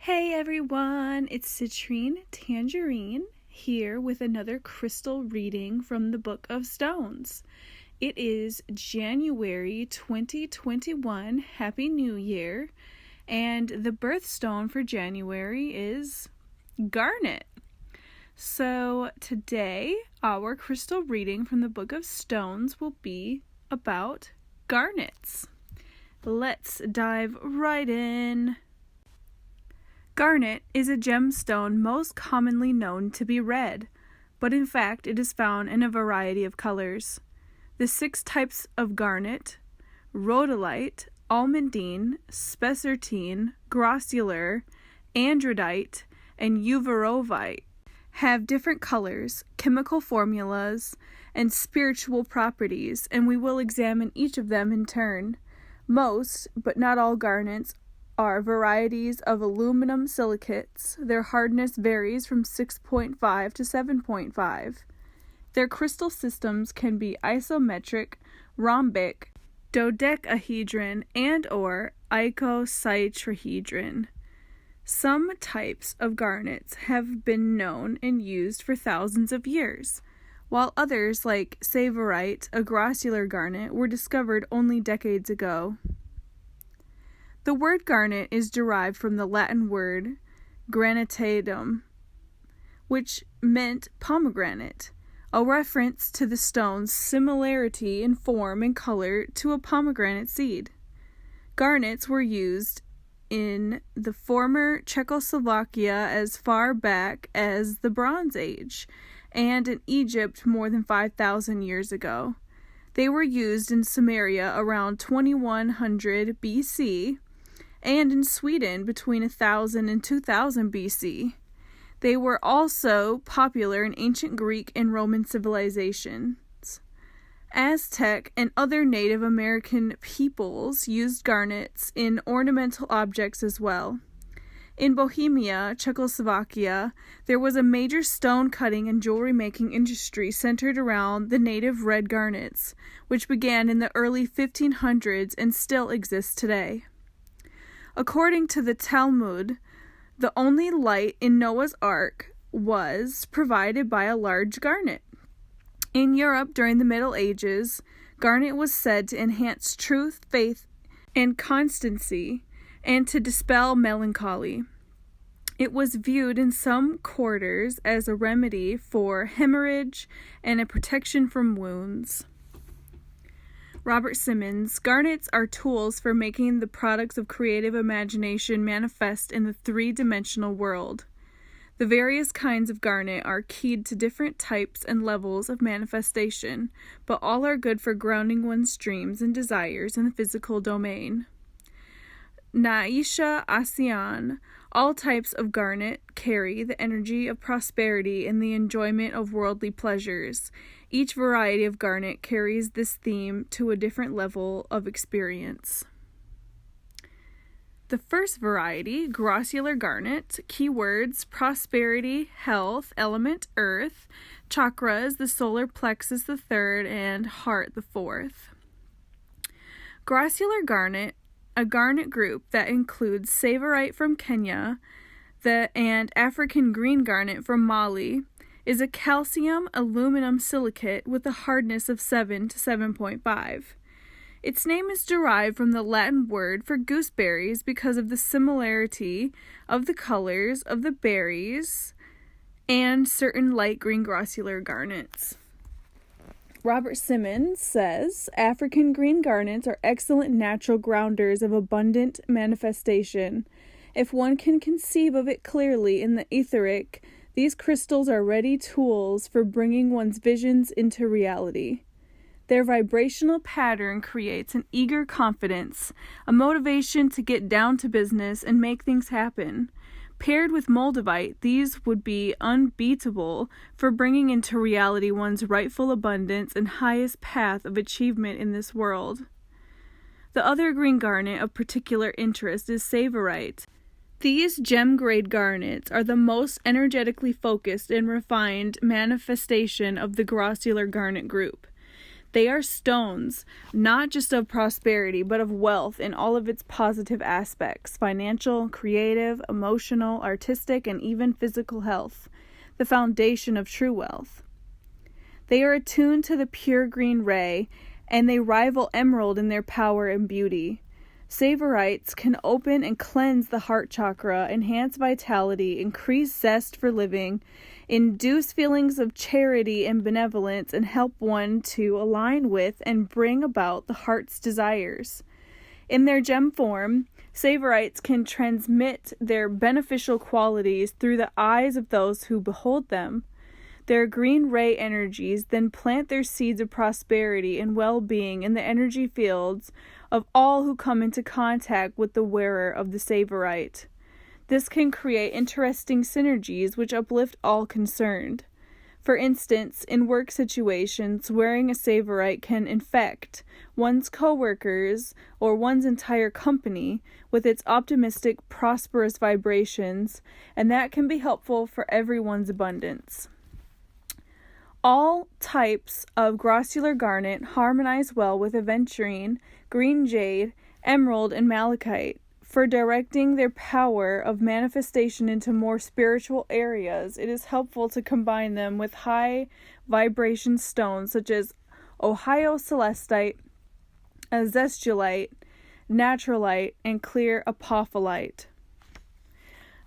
Hey everyone, it's Citrine Tangerine here with another crystal reading from the Book of Stones. It is January 2021, Happy New Year, and the birthstone for January is Garnet. So today, our crystal reading from the Book of Stones will be about garnets. Let's dive right in. Garnet is a gemstone most commonly known to be red, but in fact it is found in a variety of colors. The 6 types of garnet, rhodolite, almandine, spescerteen, gracular, andradite, and uvarovite, have different colors, chemical formulas, and spiritual properties, and we will examine each of them in turn. Most, but not all garnets, are varieties of aluminum silicates. Their hardness varies from 6.5 to 7.5. Their crystal systems can be isometric, rhombic, dodecahedron, and/or icosahedron. Some types of garnets have been known and used for thousands of years, while others, like savorite, a gracular garnet, were discovered only decades ago. The word garnet is derived from the Latin word granitatum, which meant pomegranate, a reference to the stone's similarity in form and color to a pomegranate seed. Garnets were used in the former Czechoslovakia as far back as the Bronze Age, and in Egypt more than 5,000 years ago. They were used in Samaria around 2100 BC, and in Sweden between 1000 and 2000 BC. They were also popular in ancient Greek and Roman civilizations. Aztec and other Native American peoples used garnets in ornamental objects as well. In Bohemia, Czechoslovakia, there was a major stone cutting and jewelry making industry centered around the native red garnets, which began in the early 1500s and still exists today. According to the Talmud, the only light in Noah's Ark was provided by a large garnet. In Europe during the Middle Ages, garnet was said to enhance truth, faith, and constancy, and to dispel melancholy. It was viewed in some quarters as a remedy for hemorrhage and a protection from wounds. Robert Simmons, garnets are tools for making the products of creative imagination manifest in the three-dimensional world. The various kinds of garnet are keyed to different types and levels of manifestation, but all are good for grounding one's dreams and desires in the physical domain. Naisha ASEAN, all types of garnet carry the energy of prosperity and the enjoyment of worldly pleasures. Each variety of garnet carries this theme to a different level of experience. The first variety, gracular garnet, keywords, prosperity, health, element, earth, chakras, the solar plexus, the 3rd, and heart, the 4th. Gracular garnet, a garnet group that includes savorite from Kenya and African green garnet from Mali, is a calcium aluminum silicate with a hardness of 7 to 7.5. Its name is derived from the Latin word for gooseberries because of the similarity of the colors of the berries and certain light green gracular garnets. Robert Simmons says, African green garnets are excellent natural grounders of abundant manifestation. If one can conceive of it clearly in the etheric, these crystals are ready tools for bringing one's visions into reality. Their vibrational pattern creates an eager confidence, a motivation to get down to business and make things happen. Paired with moldavite, these would be unbeatable for bringing into reality one's rightful abundance and highest path of achievement in this world. The other green garnet of particular interest is savorite. These gem-grade garnets are the most energetically focused and refined manifestation of the gracular garnet group. They are stones, not just of prosperity, but of wealth in all of its positive aspects: financial, creative, emotional, artistic, and even physical health, the foundation of true wealth. They are attuned to the pure green ray, and they rival emerald in their power and beauty. Savorites can open and cleanse the heart chakra, enhance vitality, increase zest for living, induce feelings of charity and benevolence, and help one to align with and bring about the heart's desires. In their gem form, savorites can transmit their beneficial qualities through the eyes of those who behold them. Their green ray energies then plant their seeds of prosperity and well-being in the energy fields of all who come into contact with the wearer of the savorite. This can create interesting synergies which uplift all concerned. For instance, in work situations, wearing a savorite can infect one's co-workers or one's entire company with its optimistic, prosperous vibrations, and that can be helpful for everyone's abundance. All types of Gracular Garnet harmonize well with aventurine, green jade, emerald, and malachite. For directing their power of manifestation into more spiritual areas, it is helpful to combine them with high vibration stones such as Ohio celestite, azestulite, naturalite, and clear apophyllite.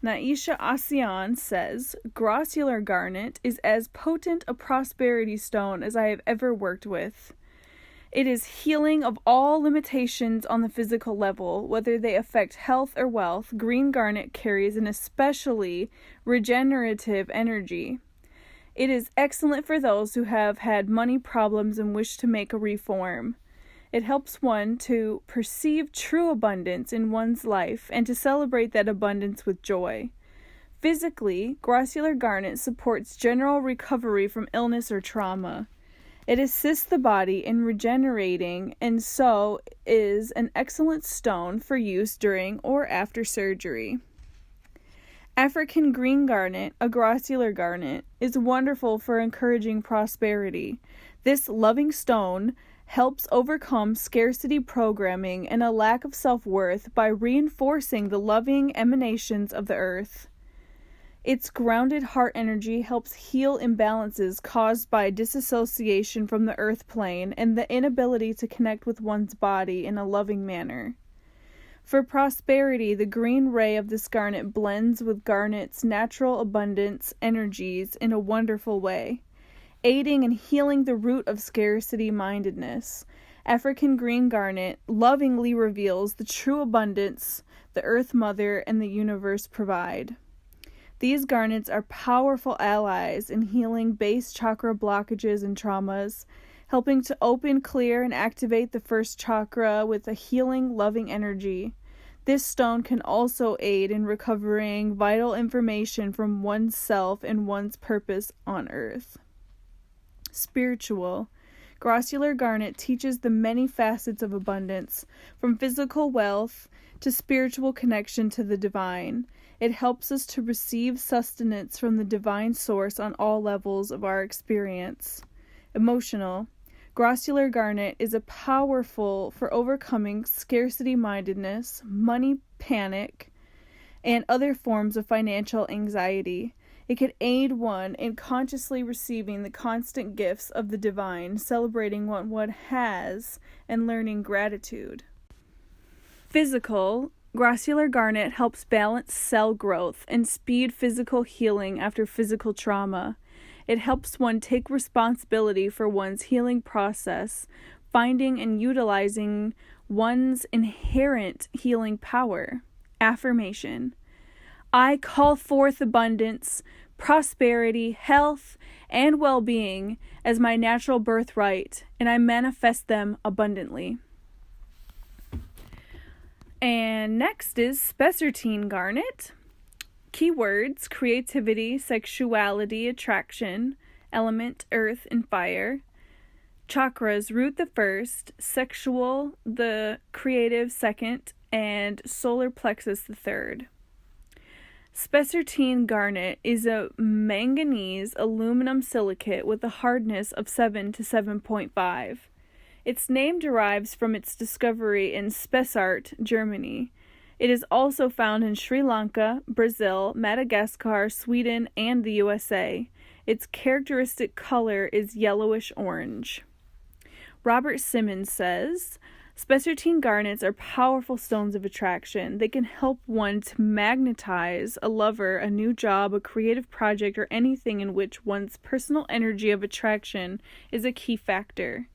Naisha Asian says, Gracular Garnet is as potent a prosperity stone as I have ever worked with. It is healing of all limitations on the physical level, whether they affect health or wealth. Green garnet carries an especially regenerative energy. It is excellent for those who have had money problems and wish to make a reform. It helps one to perceive true abundance in one's life and to celebrate that abundance with joy. Physically, Gracular Garnet supports general recovery from illness or trauma. It assists the body in regenerating and so is an excellent stone for use during or after surgery. African green garnet, a Gracular garnet, is wonderful for encouraging prosperity. This loving stone helps overcome scarcity programming and a lack of self-worth by reinforcing the loving emanations of the earth. Its grounded heart energy helps heal imbalances caused by disassociation from the earth plane and the inability to connect with one's body in a loving manner. For prosperity, the green ray of this garnet blends with garnet's natural abundance energies in a wonderful way, aiding and healing the root of scarcity-mindedness. African green garnet lovingly reveals the true abundance the Earth Mother and the universe provide. These garnets are powerful allies in healing base chakra blockages and traumas, helping to open, clear, and activate the first chakra with a healing, loving energy. This stone can also aid in recovering vital information from one's self and one's purpose on Earth. Spiritual. Gracular Garnet teaches the many facets of abundance, from physical wealth to spiritual connection to the divine. It helps us to receive sustenance from the divine source on all levels of our experience. Emotional. Gracular Garnet is a powerful for overcoming scarcity-mindedness, money panic, and other forms of financial anxiety. It can aid one in consciously receiving the constant gifts of the divine, celebrating what one has, and learning gratitude. Physical. Gracular Garnet helps balance cell growth and speed physical healing after physical trauma. It helps one take responsibility for one's healing process, finding and utilizing one's inherent healing power. Affirmation. I call forth abundance, prosperity, health, and well-being as my natural birthright, and I manifest them abundantly. And next is Spescerteen Garnet. Keywords: creativity, sexuality, attraction, element, earth, and fire. Chakras: root the first, sexual the creative second, and solar plexus the third. Spescerteen Garnet is a manganese aluminum silicate with a hardness of 7 to 7.5. Its name derives from its discovery in Spessart, Germany. It is also found in Sri Lanka, Brazil, Madagascar, Sweden, and the USA. Its characteristic color is yellowish-orange. Robert Simmons says, Spescerteen garnets are powerful stones of attraction. They can help one to magnetize a lover, a new job, a creative project, or anything in which one's personal energy of attraction is a key factor.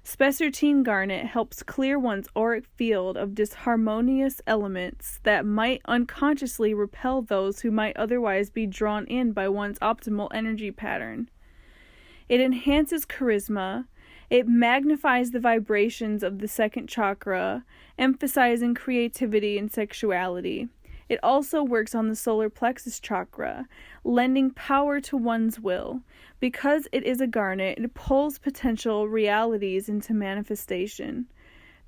Spescerteen garnet helps clear one's auric field of disharmonious elements that might unconsciously repel those who might otherwise be drawn in by one's optimal energy pattern. It enhances charisma. It magnifies the vibrations of the second chakra, emphasizing creativity and sexuality. It also works on the solar plexus chakra, lending power to one's will. Because it is a garnet, it pulls potential realities into manifestation.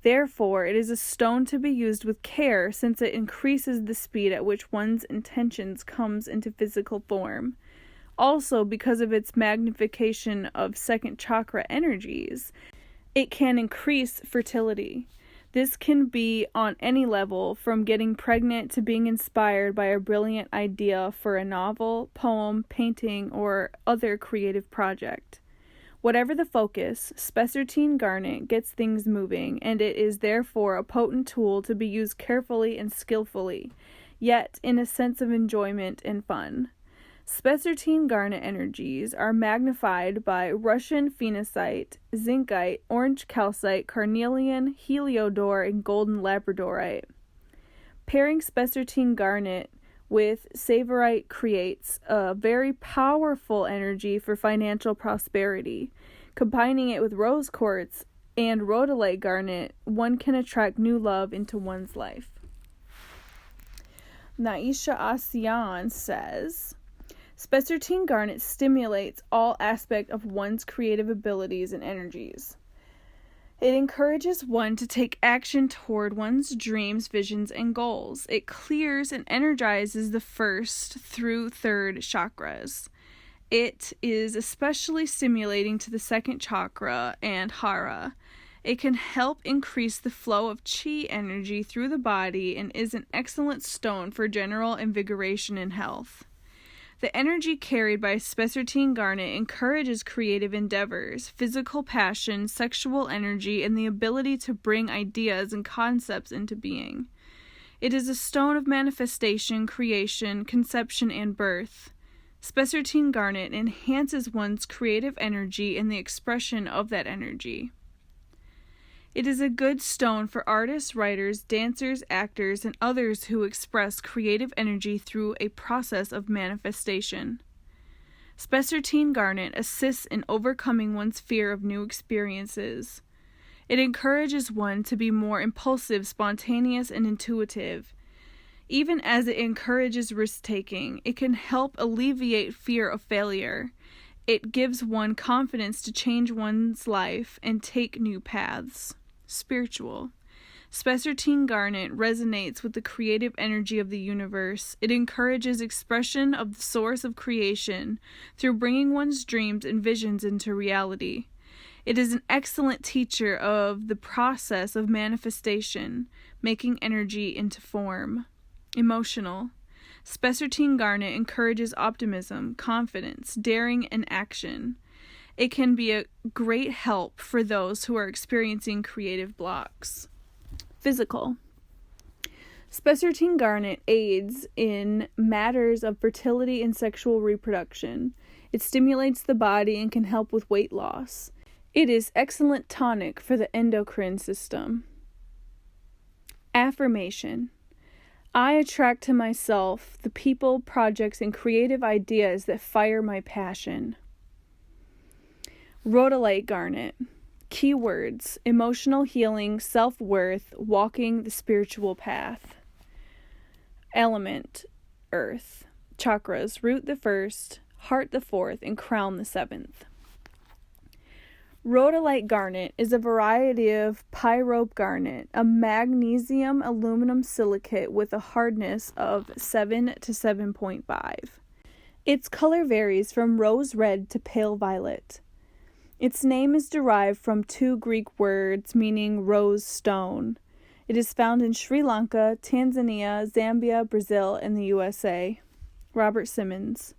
Therefore, it is a stone to be used with care, since it increases the speed at which one's intentions comes into physical form. Also, because of its magnification of second chakra energies, it can increase fertility. This can be on any level, from getting pregnant to being inspired by a brilliant idea for a novel, poem, painting, or other creative project. Whatever the focus, Spescerteen garnet gets things moving, and it is therefore a potent tool to be used carefully and skillfully, yet in a sense of enjoyment and fun. Spescerteen garnet energies are magnified by Russian phenacite, zincite, orange calcite, carnelian, heliodor, and golden labradorite. Pairing Spescerteen garnet with savorite creates a very powerful energy for financial prosperity. Combining it with rose quartz and rhodolite garnet, one can attract new love into one's life. Naisha Asian says, Spescerteen garnet stimulates all aspects of one's creative abilities and energies. It encourages one to take action toward one's dreams, visions, and goals. It clears and energizes the first through third chakras. It is especially stimulating to the second chakra and hara. It can help increase the flow of chi energy through the body and is an excellent stone for general invigoration and health. The energy carried by Spescerteen garnet encourages creative endeavors, physical passion, sexual energy, and the ability to bring ideas and concepts into being. It is a stone of manifestation, creation, conception, and birth. Spescerteen garnet enhances one's creative energy and the expression of that energy. It is a good stone for artists, writers, dancers, actors, and others who express creative energy through a process of manifestation. Spescerteen garnet assists in overcoming one's fear of new experiences. It encourages one to be more impulsive, spontaneous, and intuitive. Even as it encourages risk-taking, it can help alleviate fear of failure. It gives one confidence to change one's life and take new paths. Spiritual. Spescerteen garnet resonates with the creative energy of the universe. It encourages expression of the source of creation through bringing one's dreams and visions into reality. It is an excellent teacher of the process of manifestation, making energy into form. Emotional. Spescerteen garnet encourages optimism, confidence, daring, and action. It can be a great help for those who are experiencing creative blocks. Physical. Spescerteen garnet aids in matters of fertility and sexual reproduction. It stimulates the body and can help with weight loss. It is excellent tonic for the endocrine system. Affirmation. I attract to myself the people, projects, and creative ideas that fire my passion. Rhodolite Garnet. Keywords: emotional healing, self-worth, walking the spiritual path. Element: earth. Chakras: root the first, heart the fourth, and crown the seventh. Rhodolite garnet is a variety of pyrope garnet, a magnesium aluminum silicate with a hardness of 7 to 7.5. Its color varies from rose red to pale violet. Its name is derived from two Greek words meaning rose stone. It is found in Sri Lanka, Tanzania, Zambia, Brazil, and the USA. Robert Simmons.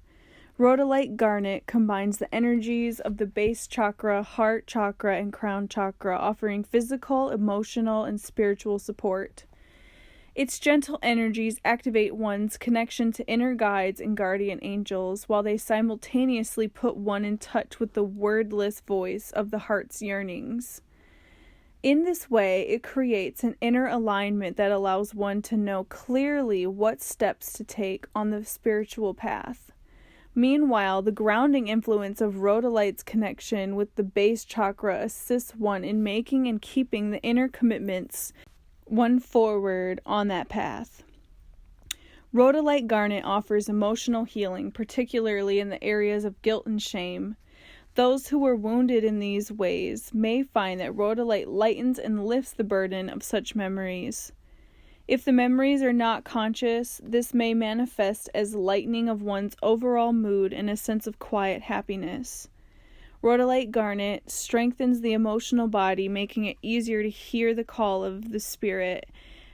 Rhodolite Garnet combines the energies of the base chakra, heart chakra, and crown chakra, offering physical, emotional, and spiritual support. Its gentle energies activate one's connection to inner guides and guardian angels, while they simultaneously put one in touch with the wordless voice of the heart's yearnings. In this way, it creates an inner alignment that allows one to know clearly what steps to take on the spiritual path. Meanwhile, the grounding influence of rhodolite's connection with the base chakra assists one in making and keeping the inner commitments one forward on that path. Rhodolite Garnet offers emotional healing, particularly in the areas of guilt and shame. Those who were wounded in these ways may find that rhodolite lightens and lifts the burden of such memories. If the memories are not conscious, this may manifest as lightening of one's overall mood and a sense of quiet happiness. Rhodolite Garnet strengthens the emotional body, making it easier to hear the call of the spirit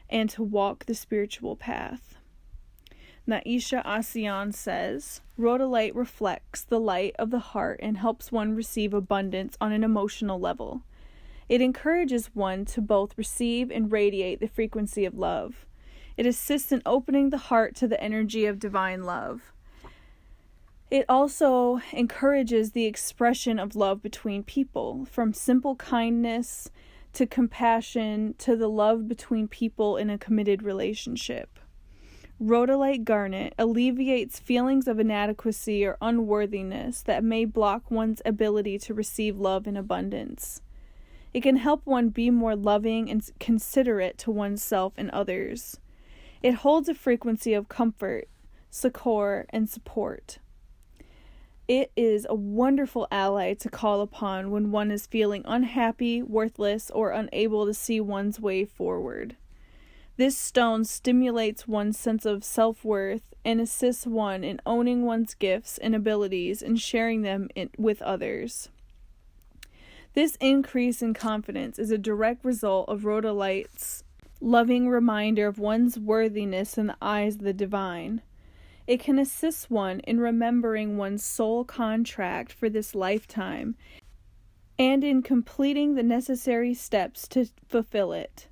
and to walk the spiritual path. Naisha Asian says, Rhodolite reflects the light of the heart and helps one receive abundance on an emotional level. It encourages one to both receive and radiate the frequency of love. It assists in opening the heart to the energy of divine love. It also encourages the expression of love between people, from simple kindness to compassion to the love between people in a committed relationship. Rhodolite Garnet alleviates feelings of inadequacy or unworthiness that may block one's ability to receive love in abundance. It can help one be more loving and considerate to oneself and others. It holds a frequency of comfort, succor, and support. It is a wonderful ally to call upon when one is feeling unhappy, worthless, or unable to see one's way forward. This stone stimulates one's sense of self-worth and assists one in owning one's gifts and abilities and sharing them with others. This increase in confidence is a direct result of rhodolite's loving reminder of one's worthiness in the eyes of the divine. It can assist one in remembering one's soul contract for this lifetime and in completing the necessary steps to fulfill it.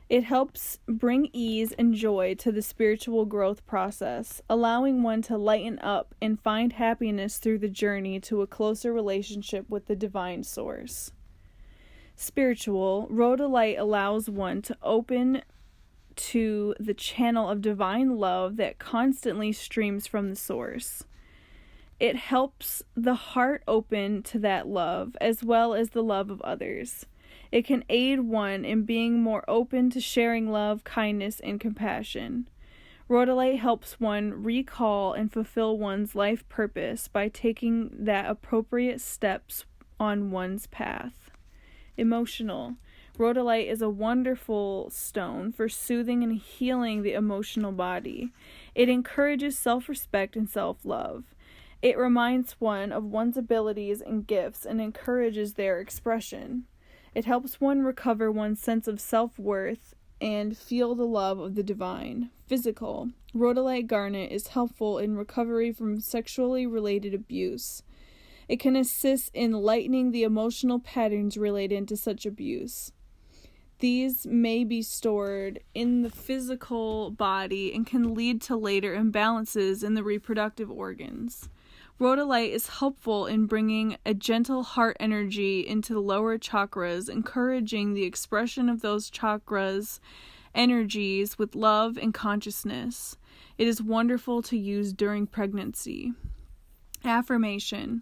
It helps bring ease and joy to the spiritual growth process, allowing one to lighten up and find happiness through the journey to a closer relationship with the divine source. Spiritual, rhodolite allows one to open to the channel of divine love that constantly streams from the source. It helps the heart open to that love as well as the love of others. It can aid one in being more open to sharing love, kindness, and compassion. Rhodolite helps one recall and fulfill one's life purpose by taking that appropriate steps on one's path. Emotional. Rhodolite is a wonderful stone for soothing and healing the emotional body. It encourages self-respect and self-love. It reminds one of one's abilities and gifts and encourages their expression. It helps one recover one's sense of self-worth and feel the love of the divine. Physical. Rhodolite Garnet is helpful in recovery from sexually related abuse. It can assist in lightening the emotional patterns related to such abuse. These may be stored in the physical body and can lead to later imbalances in the reproductive organs. Rhodolite is helpful in bringing a gentle heart energy into the lower chakras, encouraging the expression of those chakras' energies with love and consciousness. It is wonderful to use during pregnancy. Affirmation.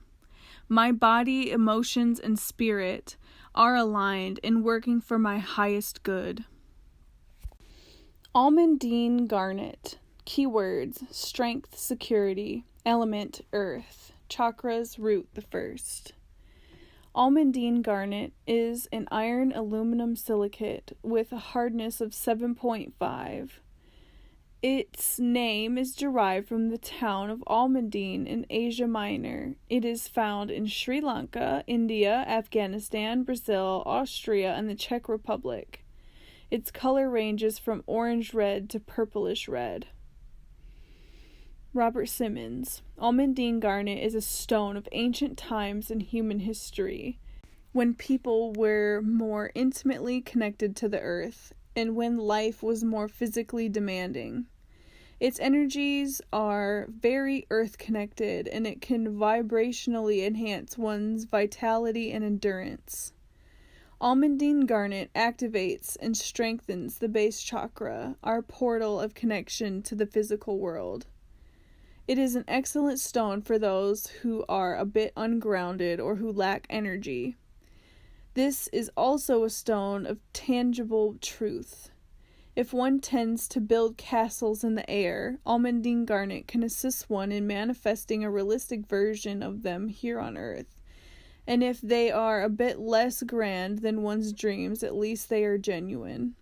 My body, emotions, and spirit are aligned and working for my highest good. Almandine Garnet. Keywords: strength, security. Element: earth. Chakras: root the first. Almandine Garnet is an iron aluminum silicate with a hardness of 7.5. Its name is derived from the town of Almundine in Asia Minor. It is found in Sri Lanka, India, Afghanistan, Brazil, Austria, and the Czech Republic. Its color ranges from orange-red to purplish-red. Robert Simmons. Almundine garnet is a stone of ancient times in human history, when people were more intimately connected to the earth, and when life was more physically demanding. Its energies are very earth-connected, and it can vibrationally enhance one's vitality and endurance. Almundine garnet activates and strengthens the base chakra, our portal of connection to the physical world. It is an excellent stone for those who are a bit ungrounded or who lack energy. This is also a stone of tangible truth. If one tends to build castles in the air, Almundine garnet can assist one in manifesting a realistic version of them here on earth. And if they are a bit less grand than one's dreams, at least they are genuine.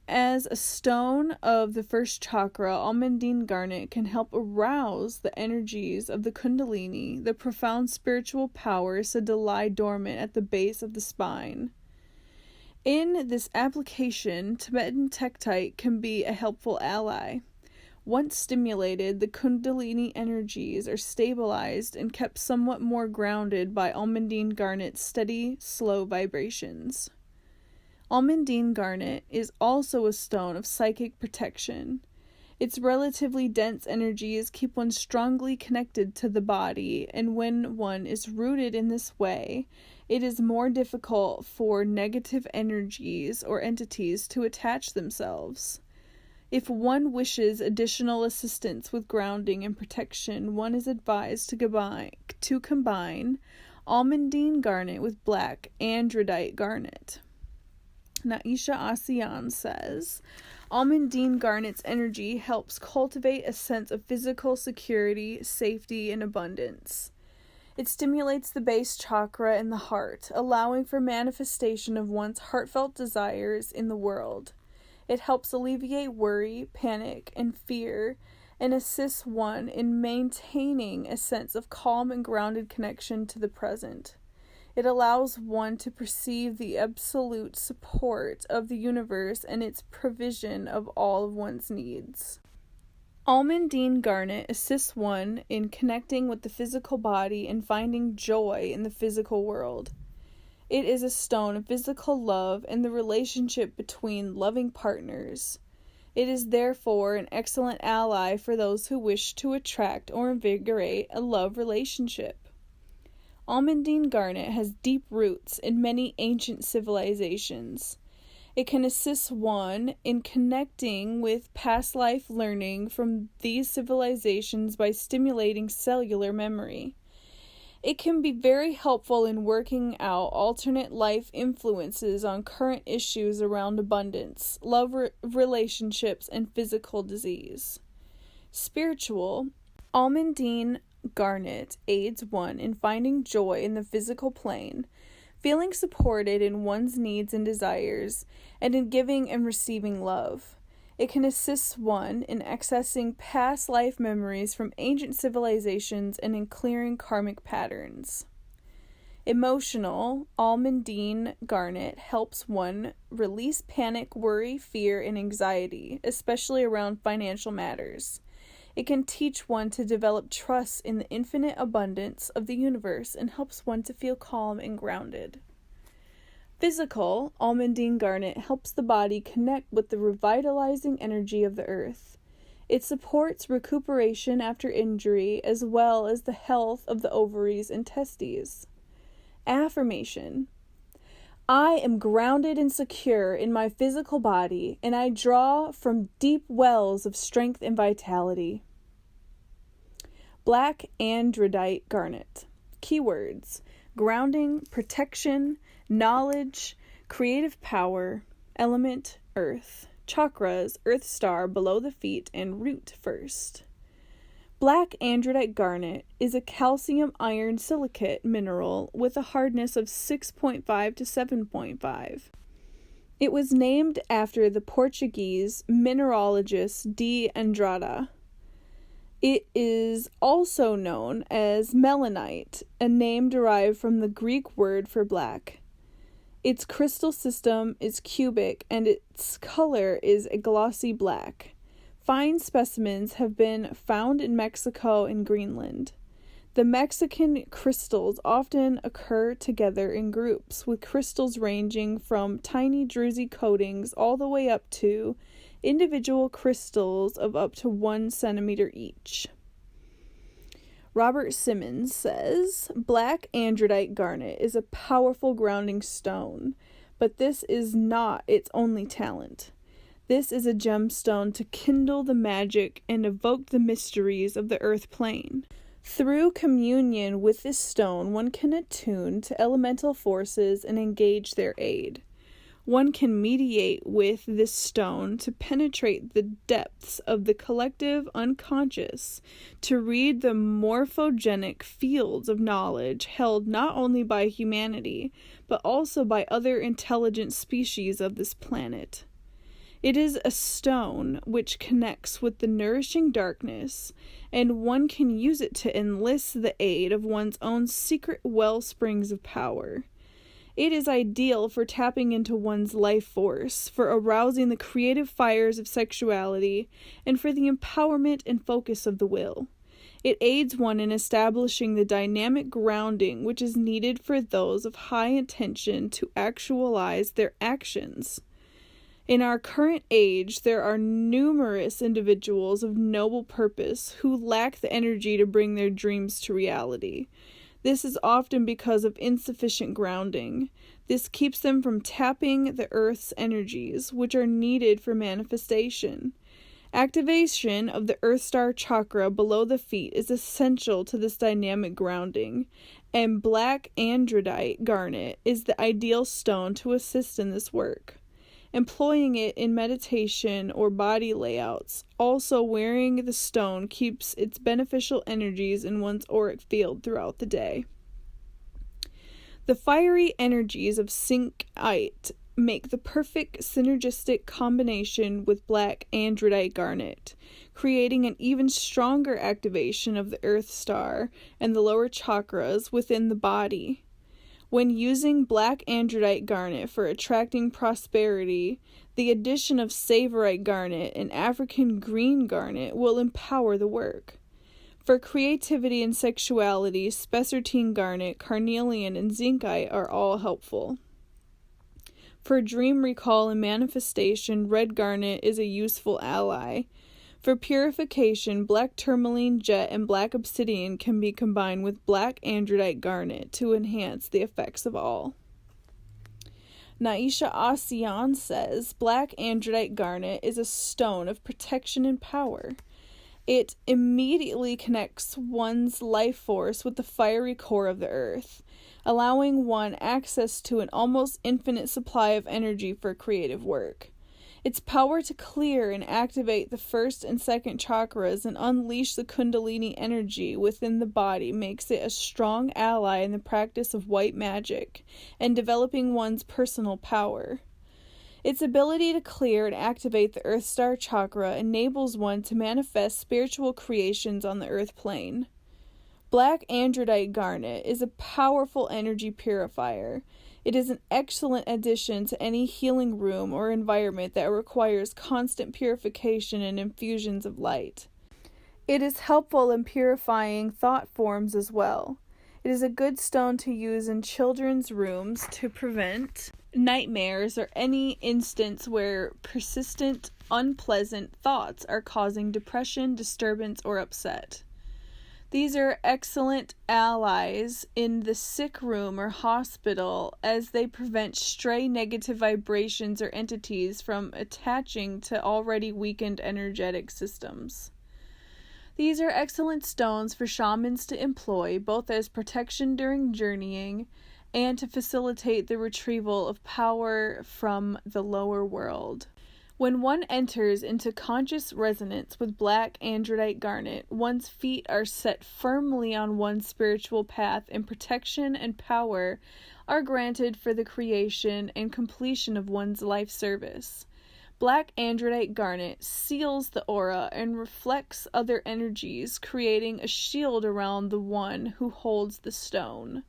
As a stone of the first chakra, Almundine garnet can help arouse the energies of the Kundalini, the profound spiritual powers said to lie dormant at the base of the spine. In this application, Tibetan Tektite can be a helpful ally. Once stimulated, the Kundalini energies are stabilized and kept somewhat more grounded by Almundine garnet's steady, slow vibrations. Almundine garnet is also a stone of psychic protection. Its relatively dense energies keep one strongly connected to the body, and when one is rooted in this way, it is more difficult for negative energies or entities to attach themselves. If one wishes additional assistance with grounding and protection, one is advised to combine Almundine garnet with black Andradite garnet. Naisha Asian says, Almundine garnet's energy helps cultivate a sense of physical security, safety, and abundance. It stimulates the base chakra in the heart, allowing for manifestation of one's heartfelt desires in the world. It helps alleviate worry, panic, and fear, and assists one in maintaining a sense of calm and grounded connection to the present. It allows one to perceive the absolute support of the universe and its provision of all of one's needs. Almundine garnet assists one in connecting with the physical body and finding joy in the physical world. It is a stone of physical love and the relationship between loving partners. It is therefore an excellent ally for those who wish to attract or invigorate a love relationship. Almundine garnet has deep roots in many ancient civilizations. It can assist one in connecting with past life learning from these civilizations by stimulating cellular memory. It can be very helpful in working out alternate life influences on current issues around abundance, love relationships, and physical disease. Spiritual, Almundine garnet aids one in finding joy in the physical plane, feeling supported in one's needs and desires, and in giving and receiving love. It can assist one in accessing past life memories from ancient civilizations and in clearing karmic patterns. Emotional, Almundine garnet helps one release panic, worry, fear, and anxiety, especially around financial matters. It can teach one to develop trust in the infinite abundance of the universe and helps one to feel calm and grounded. Physical, Almundine garnet helps the body connect with the revitalizing energy of the earth. It supports recuperation after injury as well as the health of the ovaries and testes. Affirmation. I am grounded and secure in my physical body, and I draw from deep wells of strength and vitality. Black Andradite garnet. Keywords: grounding, protection, knowledge, creative power, element, earth. Chakras: earth star below the feet and root first. Black Andradite garnet is a calcium iron silicate mineral with a hardness of 6.5 to 7.5. It was named after the Portuguese mineralogist D. Andrada. It is also known as melanite, a name derived from the Greek word for black. Its crystal system is cubic and its color is a glossy black. Fine specimens have been found in Mexico and Greenland. The Mexican crystals often occur together in groups, with crystals ranging from tiny druzy coatings all the way up to individual crystals of up to 1 centimeter each. Robert Simmons says, Black Andradite garnet is a powerful grounding stone, but this is not its only talent. This is a gemstone to kindle the magic and evoke the mysteries of the earth plane. Through communion with this stone, one can attune to elemental forces and engage their aid. One can mediate with this stone to penetrate the depths of the collective unconscious, to read the morphogenic fields of knowledge held not only by humanity, but also by other intelligent species of this planet. It is a stone which connects with the nourishing darkness, and one can use it to enlist the aid of one's own secret well springs of power. It is ideal for tapping into one's life force, for arousing the creative fires of sexuality, and for the empowerment and focus of the will. It aids one in establishing the dynamic grounding which is needed for those of high intention to actualize their actions. In our current age, there are numerous individuals of noble purpose who lack the energy to bring their dreams to reality. This is often because of insufficient grounding. This keeps them from tapping the earth's energies, which are needed for manifestation. Activation of the Earth Star chakra below the feet is essential to this dynamic grounding, and Black Andradite Garnet is the ideal stone to assist in this work. Employing it in meditation or body layouts, also wearing the stone keeps its beneficial energies in one's auric field throughout the day. The fiery energies of syncite make the perfect synergistic combination with Black Andradite Garnet, creating an even stronger activation of the Earth Star and the lower chakras within the body. When using Black Andradite Garnet for attracting prosperity, the addition of Savorite Garnet and African Green Garnet will empower the work. For creativity and sexuality, Spescerteen Garnet, Carnelian, and Zincite are all helpful. For dream recall and manifestation, Red Garnet is a useful ally. For purification, Black Tourmaline Jet and Black Obsidian can be combined with Black Andradite Garnet to enhance the effects of all. Naisha Asian says, Black Andradite Garnet is a stone of protection and power. It immediately connects one's life force with the fiery core of the earth, allowing one access to an almost infinite supply of energy for creative work. Its power to clear and activate the first and second chakras and unleash the Kundalini energy within the body makes it a strong ally in the practice of white magic and developing one's personal power. Its ability to clear and activate the Earth Star chakra enables one to manifest spiritual creations on the earth plane. Black Andradite Garnet is a powerful energy purifier. It is an excellent addition to any healing room or environment that requires constant purification and infusions of light. It is helpful in purifying thought forms as well. It is a good stone to use in children's rooms to prevent nightmares or any instance where persistent, unpleasant thoughts are causing depression, disturbance, or upset. These are excellent allies in the sick room or hospital as they prevent stray negative vibrations or entities from attaching to already weakened energetic systems. These are excellent stones for shamans to employ both as protection during journeying and to facilitate the retrieval of power from the lower world. When one enters into conscious resonance with black andradite garnet, one's feet are set firmly on one's spiritual path, and protection and power are granted for the creation and completion of one's life service. Black andradite garnet seals the aura and reflects other energies, creating a shield around the one who holds the stone.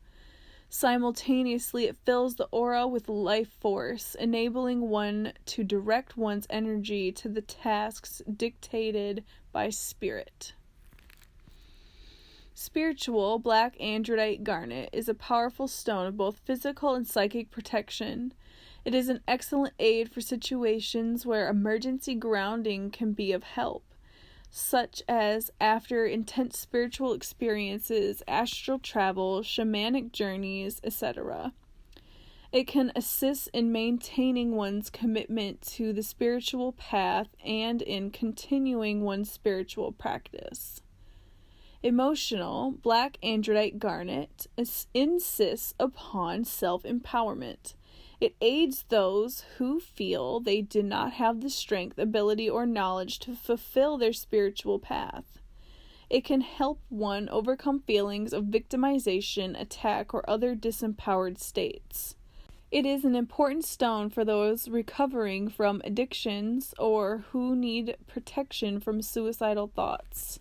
Simultaneously, it fills the aura with life force, enabling one to direct one's energy to the tasks dictated by spirit. Spiritual black andradite garnet is a powerful stone of both physical and psychic protection. It is an excellent aid for situations where emergency grounding can be of help, such as after intense spiritual experiences, astral travel, shamanic journeys, etc. It can assist in maintaining one's commitment to the spiritual path and in continuing one's spiritual practice. Emotional black andradite garnet insists upon self-empowerment. It aids those who feel they do not have the strength, ability, or knowledge to fulfill their spiritual path. It can help one overcome feelings of victimization, attack, or other disempowered states. It is an important stone for those recovering from addictions or who need protection from suicidal thoughts.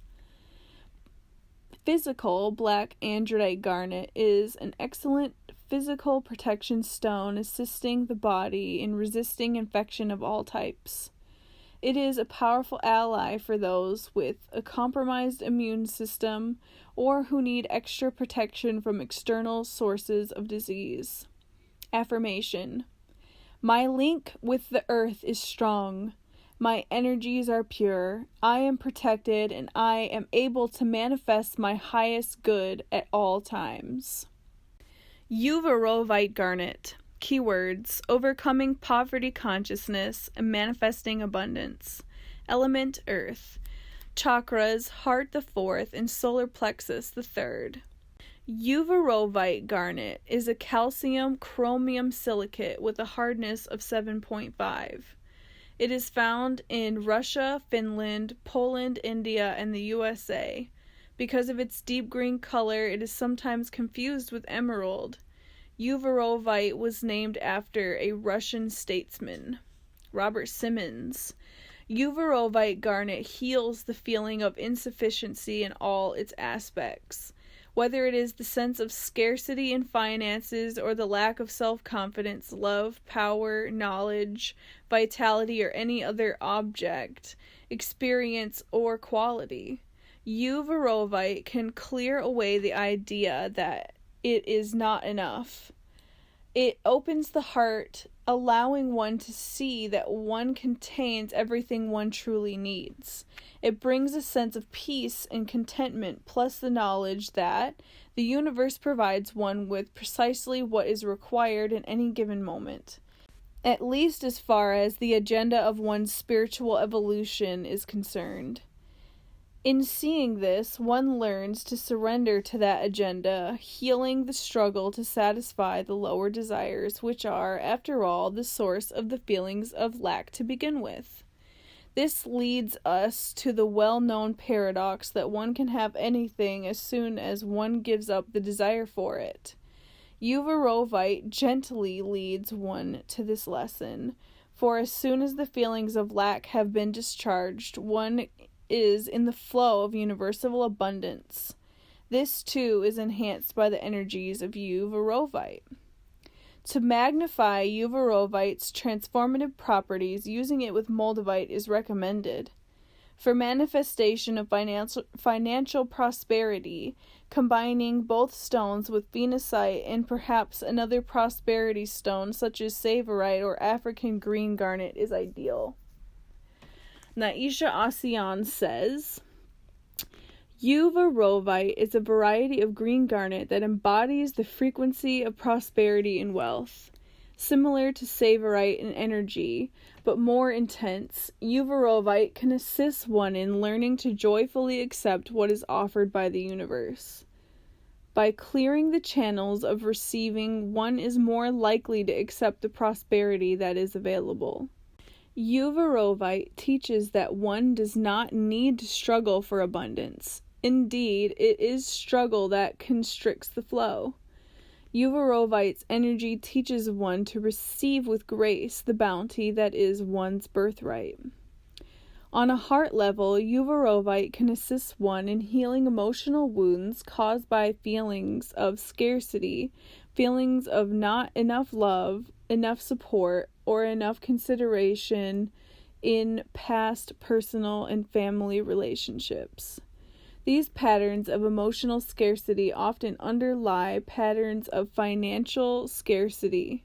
Physical black andradite garnet is an excellent physical protection stone assisting the body in resisting infection of all types. It is a powerful ally for those with a compromised immune system or who need extra protection from external sources of disease. Affirmation. My link with the earth is strong. My energies are pure. I am protected and I am able to manifest my highest good at all times. Rhodolite Garnet. Keywords: overcoming poverty consciousness and manifesting abundance. Element: earth. Chakras: heart the fourth and solar plexus the third. Rhodolite Garnet is a calcium chromium silicate with a hardness of 7.5. It is found in Russia, Finland, Poland, India, and the USA. Because of its deep green color, it is sometimes confused with emerald. Rhodolite was named after a Russian statesman, Robert Simmons. Rhodolite garnet heals the feeling of insufficiency in all its aspects. Whether it is the sense of scarcity in finances or the lack of self-confidence, love, power, knowledge, vitality, or any other object, experience, or quality. Rhodolite can clear away the idea that it is not enough. It opens the heart, allowing one to see that one contains everything one truly needs. It brings a sense of peace and contentment, plus the knowledge that the universe provides one with precisely what is required in any given moment, at least as far as the agenda of one's spiritual evolution is concerned. In seeing this, one learns to surrender to that agenda, healing the struggle to satisfy the lower desires, which are, after all, the source of the feelings of lack to begin with. This leads us to the well-known paradox that one can have anything as soon as one gives up the desire for it. Rhodolite gently leads one to this lesson, for as soon as the feelings of lack have been discharged, one is in the flow of universal abundance. This too is enhanced by the energies of Rhodolite. To magnify Rhodolite's transformative properties, using it with moldavite is recommended. For manifestation of financial prosperity, combining both stones with phenacite and perhaps another prosperity stone such as savorite or African green garnet is ideal. Naisha Asian says, Rhodolite is a variety of green garnet that embodies the frequency of prosperity and wealth. Similar to savorite in energy, but more intense, Rhodolite can assist one in learning to joyfully accept what is offered by the universe. By clearing the channels of receiving, one is more likely to accept the prosperity that is available. Uvarovite teaches that one does not need to struggle for abundance. Indeed, it is struggle that constricts the flow. Uvarovite's energy teaches one to receive with grace the bounty that is one's birthright. On a heart level, Uvarovite can assist one in healing emotional wounds caused by feelings of scarcity, feelings of not enough love, enough support, or enough consideration in past personal and family relationships. These patterns of emotional scarcity often underlie patterns of financial scarcity.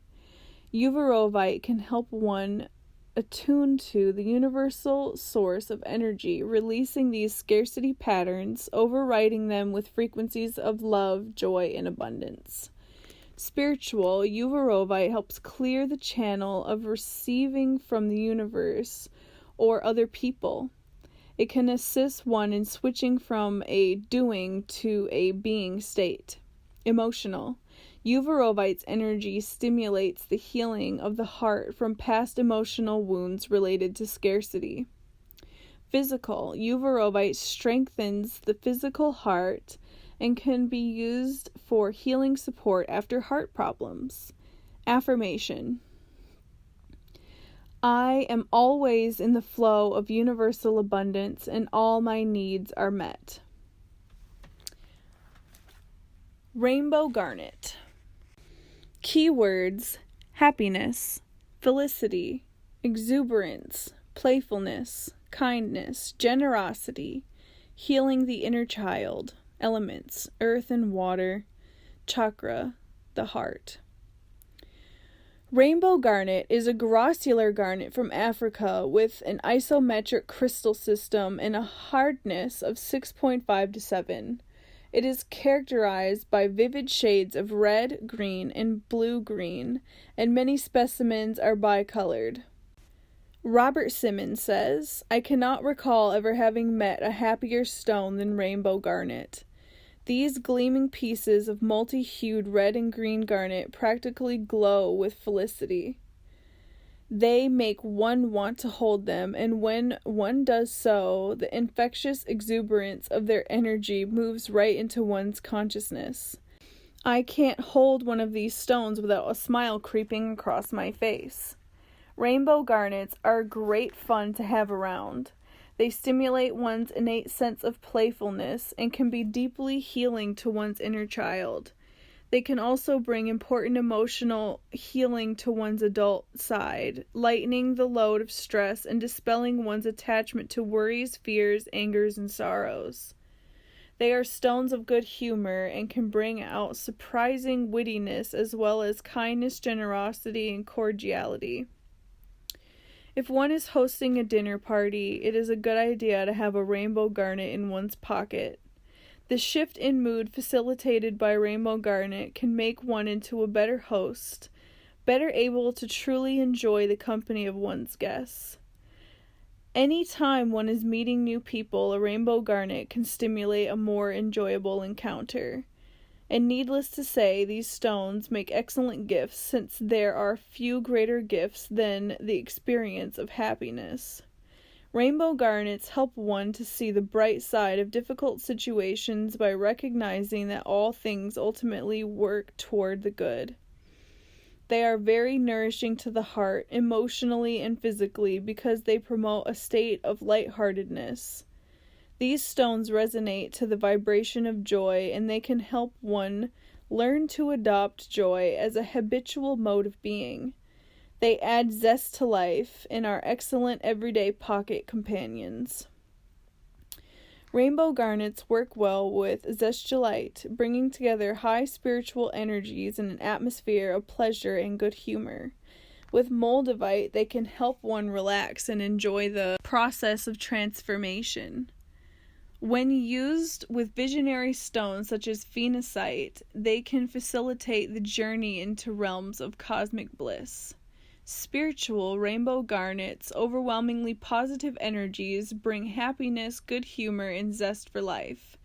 Uvarovite can help one attune to the universal source of energy, releasing these scarcity patterns, overriding them with frequencies of love, joy, and abundance. Spiritual, Uvarovite helps clear the channel of receiving from the universe or other people. It can assist one in switching from a doing to a being state. Emotional, Uvarovite's energy stimulates the healing of the heart from past emotional wounds related to scarcity. Physical, Uvarovite strengthens the physical heart and can be used for healing support after heart problems. Affirmation. I am always in the flow of universal abundance and all my needs are met. Rainbow Garnet. Keywords: happiness, felicity, exuberance, playfulness, kindness, generosity, healing the inner child. Elements: earth and water. Chakra: the heart. Rainbow garnet is a gracular garnet from Africa with an isometric crystal system and a hardness of 6.5 to 7. It is characterized by vivid shades of red, green, and blue-green, and many specimens are bicolored. Robert Simmons says, I cannot recall ever having met a happier stone than rainbow garnet. These gleaming pieces of multi-hued red and green garnet practically glow with felicity. They make one want to hold them, and when one does so, the infectious exuberance of their energy moves right into one's consciousness. I can't hold one of these stones without a smile creeping across my face. Rainbow garnets are great fun to have around. They stimulate one's innate sense of playfulness and can be deeply healing to one's inner child. They can also bring important emotional healing to one's adult side, lightening the load of stress and dispelling one's attachment to worries, fears, angers, and sorrows. They are stones of good humor and can bring out surprising wittiness as well as kindness, generosity, and cordiality. If one is hosting a dinner party, it is a good idea to have a rainbow garnet in one's pocket. The shift in mood facilitated by rainbow garnet can make one into a better host, better able to truly enjoy the company of one's guests. Any time one is meeting new people, a rainbow garnet can stimulate a more enjoyable encounter. And needless to say, these stones make excellent gifts since there are few greater gifts than the experience of happiness. Rainbow garnets help one to see the bright side of difficult situations by recognizing that all things ultimately work toward the good. They are very nourishing to the heart, emotionally and physically, because they promote a state of lightheartedness. These stones resonate to the vibration of joy, and they can help one learn to adopt joy as a habitual mode of being. They add zest to life and are excellent everyday pocket companions. Rainbow garnets work well with zestulite, bringing together high spiritual energies in an atmosphere of pleasure and good humor. With moldavite, they can help one relax and enjoy the process of transformation. When used with visionary stones such as phenacite, they can facilitate the journey into realms of cosmic bliss. Spiritual rainbow garnets' overwhelmingly positive energies bring happiness, good humor, and zest for life.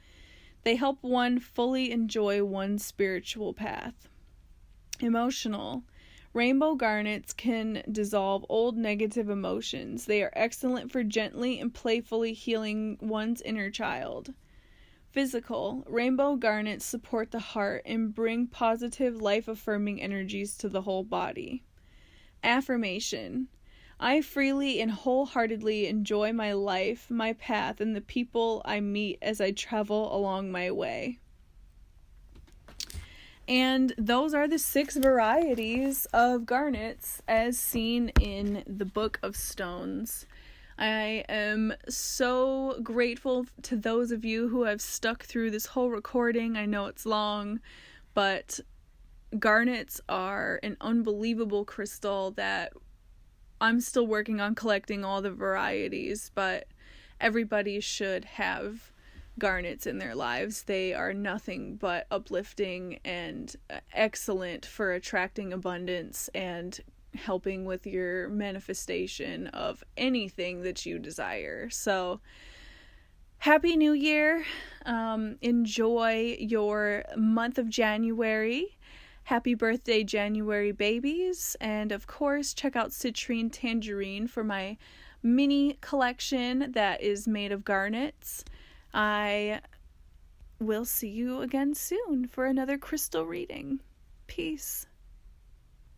They help one fully enjoy one's spiritual path. Emotional Rainbow garnets can dissolve old negative emotions. They are excellent for gently and playfully healing one's inner child. Physical. Rainbow garnets support the heart and bring positive, life-affirming energies to the whole body. Affirmation. I freely and wholeheartedly enjoy my life, my path, and the people I meet as I travel along my way. And those are the 6 varieties of garnets as seen in the Book of Stones. I am so grateful to those of you who have stuck through this whole recording. I know it's long, but garnets are an unbelievable crystal that I'm still working on collecting all the varieties, but everybody should have garnets in their lives. They are nothing but uplifting and excellent for attracting abundance and helping with your manifestation of anything that you desire. So, Happy New Year. Enjoy your month of January. Happy birthday, January babies. And of course, check out Citrine Tangerine for my mini collection that is made of garnets. I will see you again soon for another crystal reading. Peace.